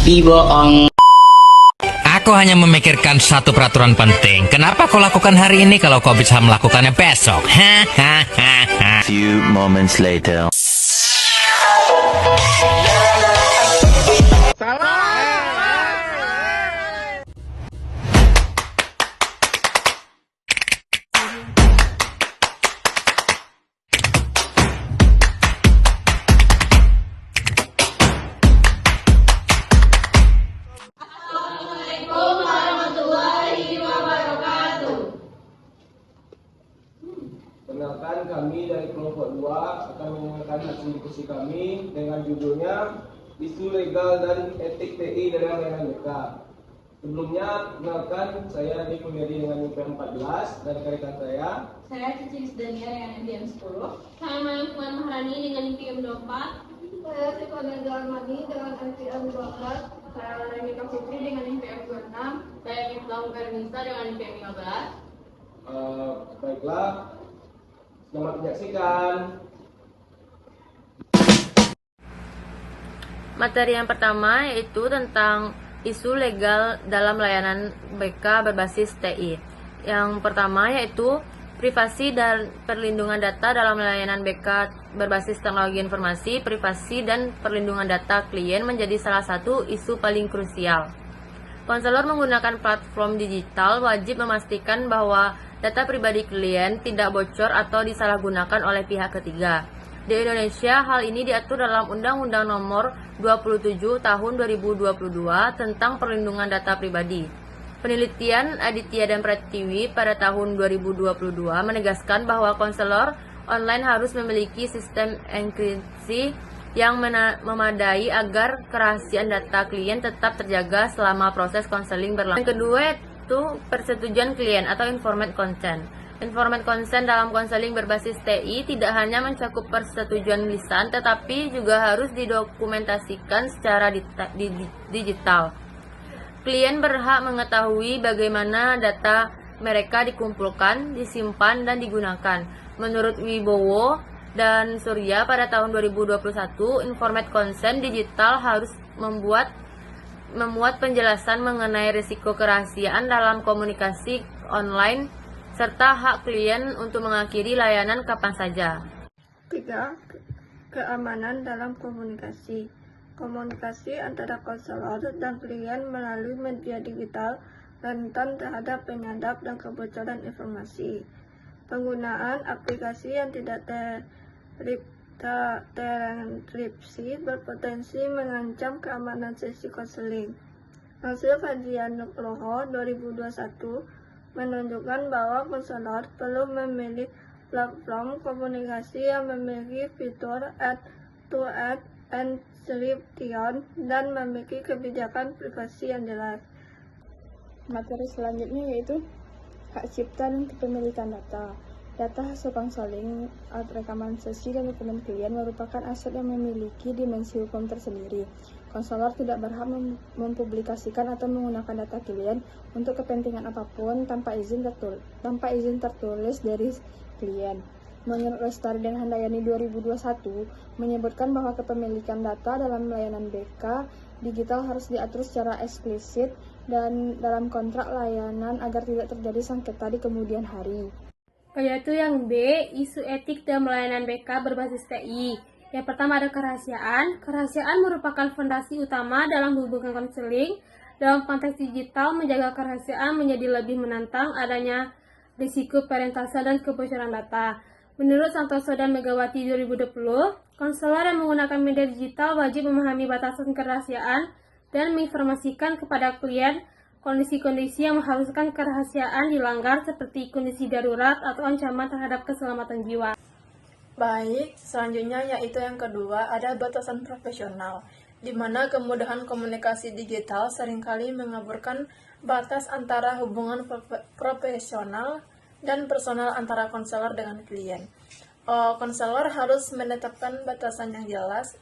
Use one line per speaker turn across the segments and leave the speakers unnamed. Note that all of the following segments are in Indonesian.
Piboong.
Aku hanya memikirkan satu peraturan penting. Kenapa kau lakukan hari ini kalau kau bisa melakukannya besok? Hahaha.
Few moments later.
Perkenalkan, kami dari kelompok 2 akan menyampaikan hasil diskusi kami dengan judulnya Isu Legal dan Etik TI dalam Layanan BK. Sebelumnya, perkenalkan, saya Adi Kuliadi dengan NIP 14 dan rekan saya
Cici Lisdania dengan NPM 10. Saya Maya Puan Maharani dengan NPM 24. Saya Sifana Dalmani dengan NPM 12. Saya Renita Putri dengan NPM 26. Saya Miftahul Ernisa dengan NPM 15.
Baiklah, selamat menyaksikan.
Materi yang pertama yaitu tentang isu legal dalam layanan BK berbasis TI. Yang pertama yaitu privasi dan perlindungan data dalam layanan BK berbasis teknologi informasi. Privasi dan perlindungan data klien menjadi salah satu isu paling krusial. Konselor menggunakan platform digital wajib memastikan bahwa data pribadi klien tidak bocor atau disalahgunakan oleh pihak ketiga. Di Indonesia, hal ini diatur dalam Undang-Undang Nomor 27 Tahun 2022 tentang Perlindungan Data Pribadi. Penelitian Aditya dan Pratiwi pada tahun 2022 menegaskan bahwa konselor online harus memiliki sistem enkripsi yang memadai agar kerahasiaan data klien tetap terjaga selama proses konseling berlangsung. Yang kedua yaitu persetujuan klien atau informed consent. Informed consent dalam konseling berbasis TI tidak hanya mencakup persetujuan lisan, tetapi juga harus didokumentasikan secara digital. Klien berhak mengetahui bagaimana data mereka dikumpulkan, disimpan, dan digunakan. Menurut Wibowo dan Surya pada tahun 2021, informed consent digital harus memuat penjelasan mengenai risiko kerahasiaan dalam komunikasi online serta hak klien untuk mengakhiri layanan kapan saja.
3. Keamanan dalam komunikasi. Komunikasi antara konselor dan klien melalui media digital rentan terhadap penyadap dan kebocoran informasi. Penggunaan aplikasi yang tidak terenkripsi berpotensi mengancam keamanan sesi konseling. Hasil kajian Nugroho 2021 menunjukkan bahwa konselor perlu memilih platform komunikasi yang memiliki fitur end-to-end encryption dan memiliki kebijakan privasi yang jelas.
Materi selanjutnya yaitu hak cipta dan kepemilikan data. Data hasil konseling, rekaman sesi, dan dokumen klien merupakan aset yang memiliki dimensi hukum tersendiri. Konselor tidak berhak mempublikasikan atau menggunakan data klien untuk kepentingan apapun tanpa izin tertulis dari klien. Menurut Lestari dan Handayani 2021 menyebutkan bahwa kepemilikan data dalam layanan BK digital harus diatur secara eksplisit dan dalam kontrak layanan agar tidak terjadi sengketa di kemudian hari.
Yaitu yang B, isu etik dalam layanan BK berbasis TI. Yang pertama ada kerahasiaan. Kerahasiaan merupakan fondasi utama dalam hubungan konseling. Dalam konteks digital, menjaga kerahasiaan menjadi lebih menantang adanya risiko perentasan dan kebocoran data. Menurut Santoso dan Megawati 2020, konselor yang menggunakan media digital wajib memahami batasan kerahasiaan dan menginformasikan kepada klien kondisi-kondisi yang mengharuskan kerahasiaan dilanggar seperti kondisi darurat atau ancaman terhadap keselamatan jiwa.
Baik, selanjutnya yaitu yang kedua ada batasan profesional, di mana kemudahan komunikasi digital seringkali mengaburkan batas antara hubungan profesional dan personal antara konselor dengan klien. Konselor harus menetapkan batasan yang jelas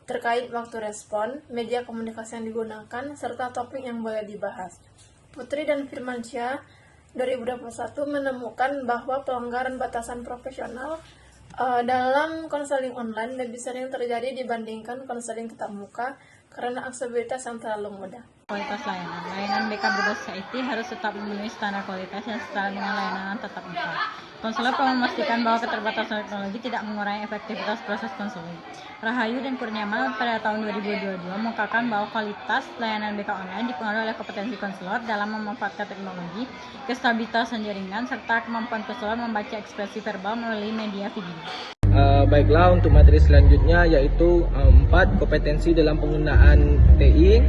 terkait waktu respon, media komunikasi yang digunakan, serta topik yang boleh dibahas. Putri dan Firmansyah 2021 menemukan bahwa pelanggaran batasan profesional Dalam konseling online lebih sering terjadi dibandingkan konseling tatap muka karena aksesibilitas yang terlalu mudah.
Kualitas layanan BK berbasis IT harus tetap memenuhi standar kualitas yang setara dengan layanan tatap muka. Konselor perlu memastikan bahwa keterbatasan teknologi tidak mengurangi efektivitas proses konseling. Rahayu dan Kurniama pada tahun 2022 mengungkapkan bahwa kualitas layanan BK online dipengaruhi oleh kompetensi konselor dalam memanfaatkan teknologi, kestabilitasan jaringan, serta kemampuan konselor membaca ekspresi verbal melalui media video.
Baiklah, untuk materi selanjutnya yaitu 4 kompetensi dalam penggunaan TI.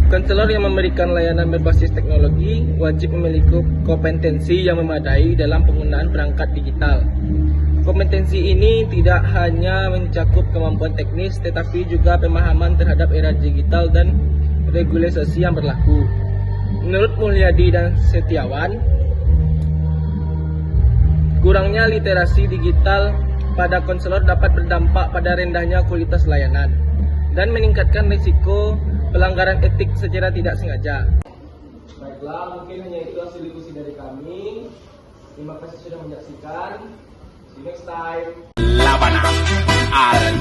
Konselor yang memberikan layanan berbasis teknologi wajib memiliki kompetensi yang memadai dalam penggunaan perangkat digital. Kompetensi ini tidak hanya mencakup kemampuan teknis tetapi juga pemahaman terhadap era digital dan regulasi yang berlaku. Menurut Mulyadi dan Setiawan, kurangnya literasi digital pada konselor dapat berdampak pada rendahnya kualitas layanan dan meningkatkan risiko pelanggaran etik secara tidak sengaja. Baiklah, mungkin hanya itu hasil diskusi dari kami. Terima kasih sudah menyaksikan. See you next time.
Labana al